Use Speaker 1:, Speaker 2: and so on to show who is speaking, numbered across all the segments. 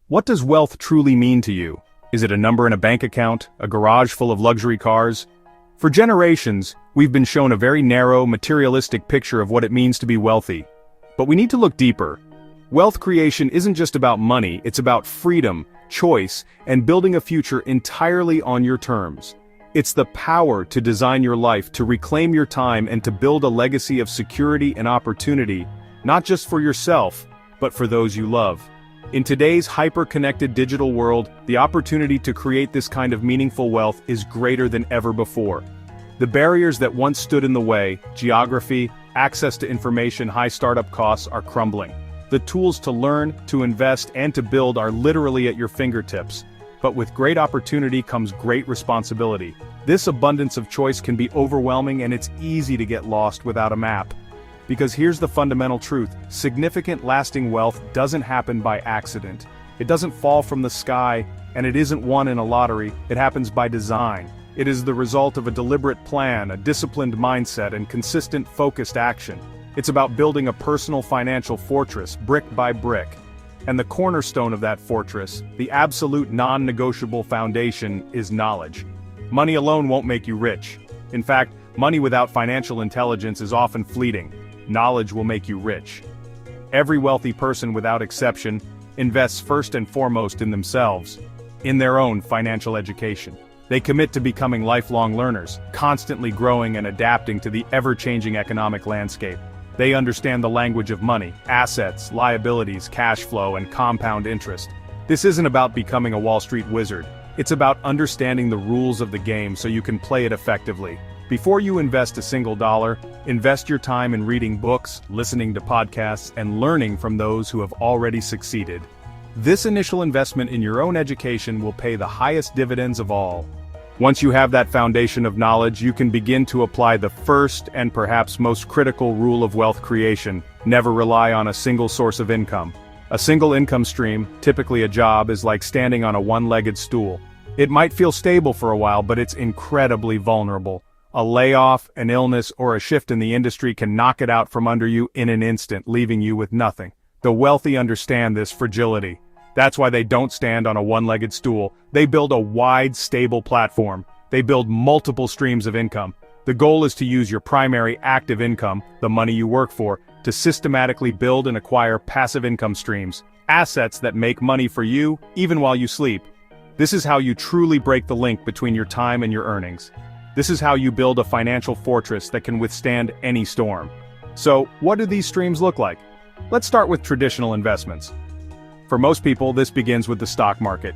Speaker 1: What does wealth truly mean to you? Is it a number in a bank account, a garage full of luxury cars? For generations, we've been shown a very narrow, materialistic picture of what it means to be wealthy. But we need to look deeper. Wealth creation isn't just about money, it's about freedom, choice, and building a future entirely on your terms. It's the power to design your life, to reclaim your time, and to build a legacy of security and opportunity, not just for yourself, but for those you love. In today's hyper-connected digital world, the opportunity to create this kind of meaningful wealth is greater than ever before. The barriers that once stood in the way, geography, access to information, high startup costs, are crumbling. The tools to learn, to invest, and to build are literally at your fingertips. But with great opportunity comes great responsibility. This abundance of choice can be overwhelming, and it's easy to get lost without a map. Because here's the fundamental truth: significant lasting wealth doesn't happen by accident. It doesn't fall from the sky, and it isn't won in a lottery. It happens by design. It is the result of a deliberate plan, a disciplined mindset, and consistent focused action. It's about building a personal financial fortress, brick by brick. And the cornerstone of that fortress, the absolute non-negotiable foundation, is knowledge. Money alone won't make you rich. In fact, money without financial intelligence is often fleeting. Knowledge will make you rich. Every wealthy person, without exception, invests first and foremost in themselves, in their own financial education. They commit to becoming lifelong learners, constantly growing and adapting to the ever-changing economic landscape. They understand the language of money, assets, liabilities, cash flow, and compound interest. This isn't about becoming a Wall Street wizard. It's about understanding the rules of the game so you can play it effectively. Before you invest a single dollar, invest your time in reading books, listening to podcasts, and learning from those who have already succeeded. This initial investment in your own education will pay the highest dividends of all. Once you have that foundation of knowledge, you can begin to apply the first and perhaps most critical rule of wealth creation: never rely on a single source of income. A single income stream, typically a job, is like standing on a one-legged stool. It might feel stable for a while, but it's incredibly vulnerable. A layoff, an illness, or a shift in the industry can knock it out from under you in an instant, leaving you with nothing. The wealthy understand this fragility. That's why they don't stand on a one-legged stool. They build a wide, stable platform. They build multiple streams of income. The goal is to use your primary active income, the money you work for, to systematically build and acquire passive income streams, assets that make money for you, even while you sleep. This is how you truly break the link between your time and your earnings. This is how you build a financial fortress that can withstand any storm. So, what do these streams look like? Let's start with traditional investments. For most people, this begins with the stock market.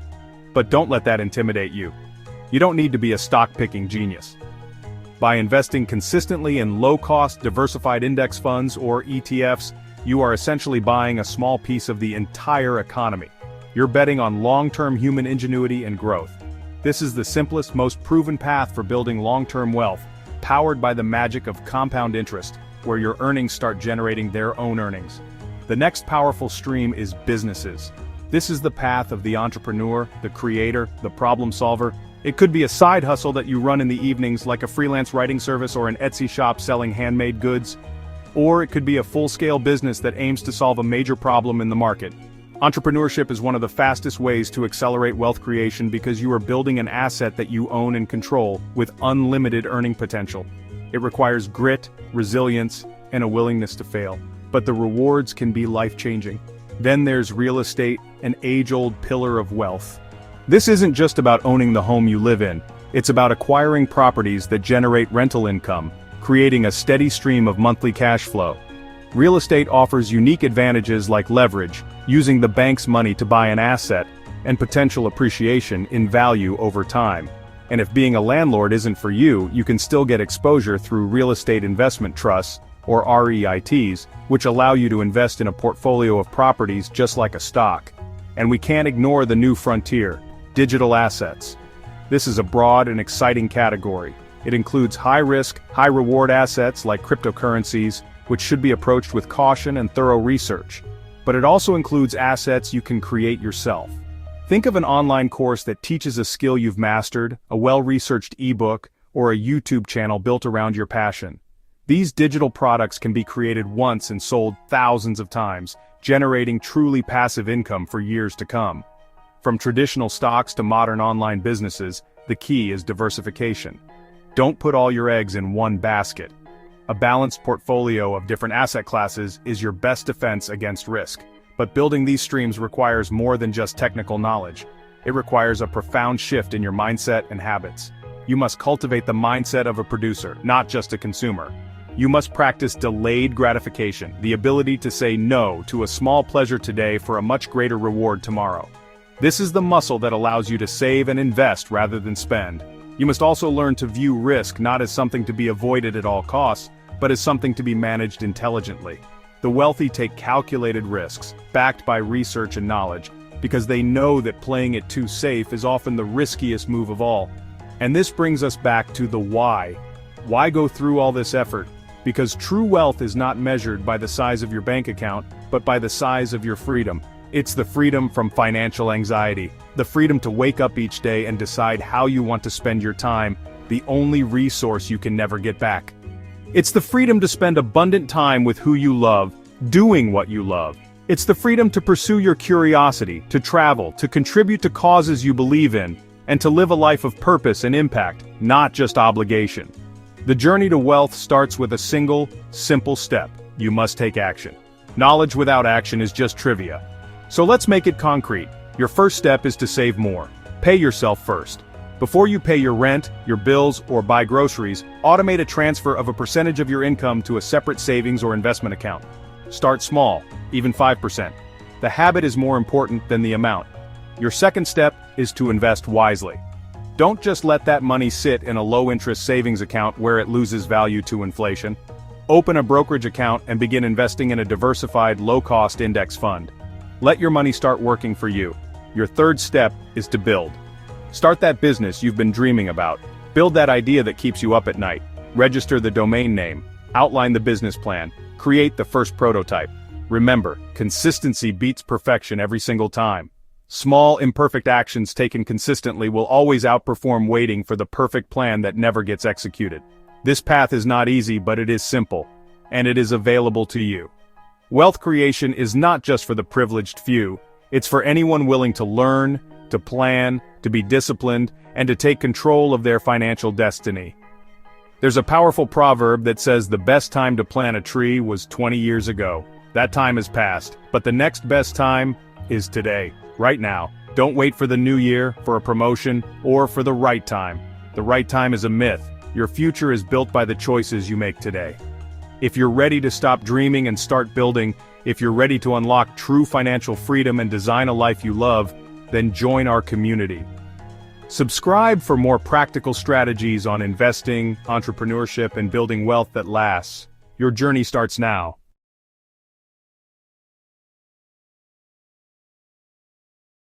Speaker 1: But don't let that intimidate you. You don't need to be a stock-picking genius. By investing consistently in low-cost, diversified index funds, or ETFs, you are essentially buying a small piece of the entire economy. You're betting on long-term human ingenuity and growth. This is the simplest, most proven path for building long-term wealth, powered by the magic of compound interest, where your earnings start generating their own earnings. The next powerful stream is businesses. This is the path of the entrepreneur, the creator, the problem solver. It could be a side hustle that you run in the evenings, like a freelance writing service or an Etsy shop selling handmade goods. Or it could be a full-scale business that aims to solve a major problem in the market. Entrepreneurship is one of the fastest ways to accelerate wealth creation because you are building an asset that you own and control, with unlimited earning potential. It requires grit, resilience, and a willingness to fail. But the rewards can be life-changing. Then there's real estate, an age-old pillar of wealth. This isn't just about owning the home you live in. It's about acquiring properties that generate rental income, creating a steady stream of monthly cash flow. Real estate offers unique advantages like leverage, using the bank's money to buy an asset, and potential appreciation in value over time. And if being a landlord isn't for you, you can still get exposure through real estate investment trusts, or REITs, which allow you to invest in a portfolio of properties just like a stock. And we can't ignore the new frontier: digital assets. This is a broad and exciting category. It includes high-risk, high-reward assets like cryptocurrencies, which should be approached with caution and thorough research. But it also includes assets you can create yourself. Think of an online course that teaches a skill you've mastered, a well-researched ebook, or a YouTube channel built around your passion. These digital products can be created once and sold thousands of times, generating truly passive income for years to come. From traditional stocks to modern online businesses, the key is diversification. Don't put all your eggs in one basket. A balanced portfolio of different asset classes is your best defense against risk. But building these streams requires more than just technical knowledge. It requires a profound shift in your mindset and habits. You must cultivate the mindset of a producer, not just a consumer. You must practice delayed gratification, the ability to say no to a small pleasure today for a much greater reward tomorrow. This is the muscle that allows you to save and invest rather than spend. You must also learn to view risk not as something to be avoided at all costs, but as something to be managed intelligently. The wealthy take calculated risks, backed by research and knowledge, because they know that playing it too safe is often the riskiest move of all. And this brings us back to the why. Why go through all this effort? Because true wealth is not measured by the size of your bank account, but by the size of your freedom. It's the freedom from financial anxiety, the freedom to wake up each day and decide how you want to spend your time, the only resource you can never get back. It's the freedom to spend abundant time with who you love, doing what you love. It's the freedom to pursue your curiosity, to travel, to contribute to causes you believe in, and to live a life of purpose and impact, not just obligation. The journey to wealth starts with a single, simple step. You must take action. Knowledge without action is just trivia. So let's make it concrete. Your first step is to save more. Pay yourself first. Before you pay your rent, your bills, or buy groceries, automate a transfer of a percentage of your income to a separate savings or investment account. Start small, even 5%. The habit is more important than the amount. Your second step is to invest wisely. Don't just let that money sit in a low-interest savings account where it loses value to inflation. Open a brokerage account and begin investing in a diversified, low-cost index fund. Let your money start working for you. Your third step is to build. Start that business you've been dreaming about. Build that idea that keeps you up at night. Register the domain name. Outline the business plan. Create the first prototype. Remember, consistency beats perfection every single time. Small, imperfect actions taken consistently will always outperform waiting for the perfect plan that never gets executed. This path is not easy, but it is simple. And it is available to you. Wealth creation is not just for the privileged few. It's for anyone willing to learn, to plan, to be disciplined, and to take control of their financial destiny. There's a powerful proverb that says the best time to plant a tree was 20 years ago. That time has passed, but the next best time is today, right now. Don't wait for the new year, for a promotion, or for the right time. The right time is a myth. Your future is built by the choices you make today. If you're ready to stop dreaming and start building, if you're ready to unlock true financial freedom and design a life you love, then join our community. Subscribe for more practical strategies on investing, entrepreneurship, and building wealth that lasts. Your journey starts now.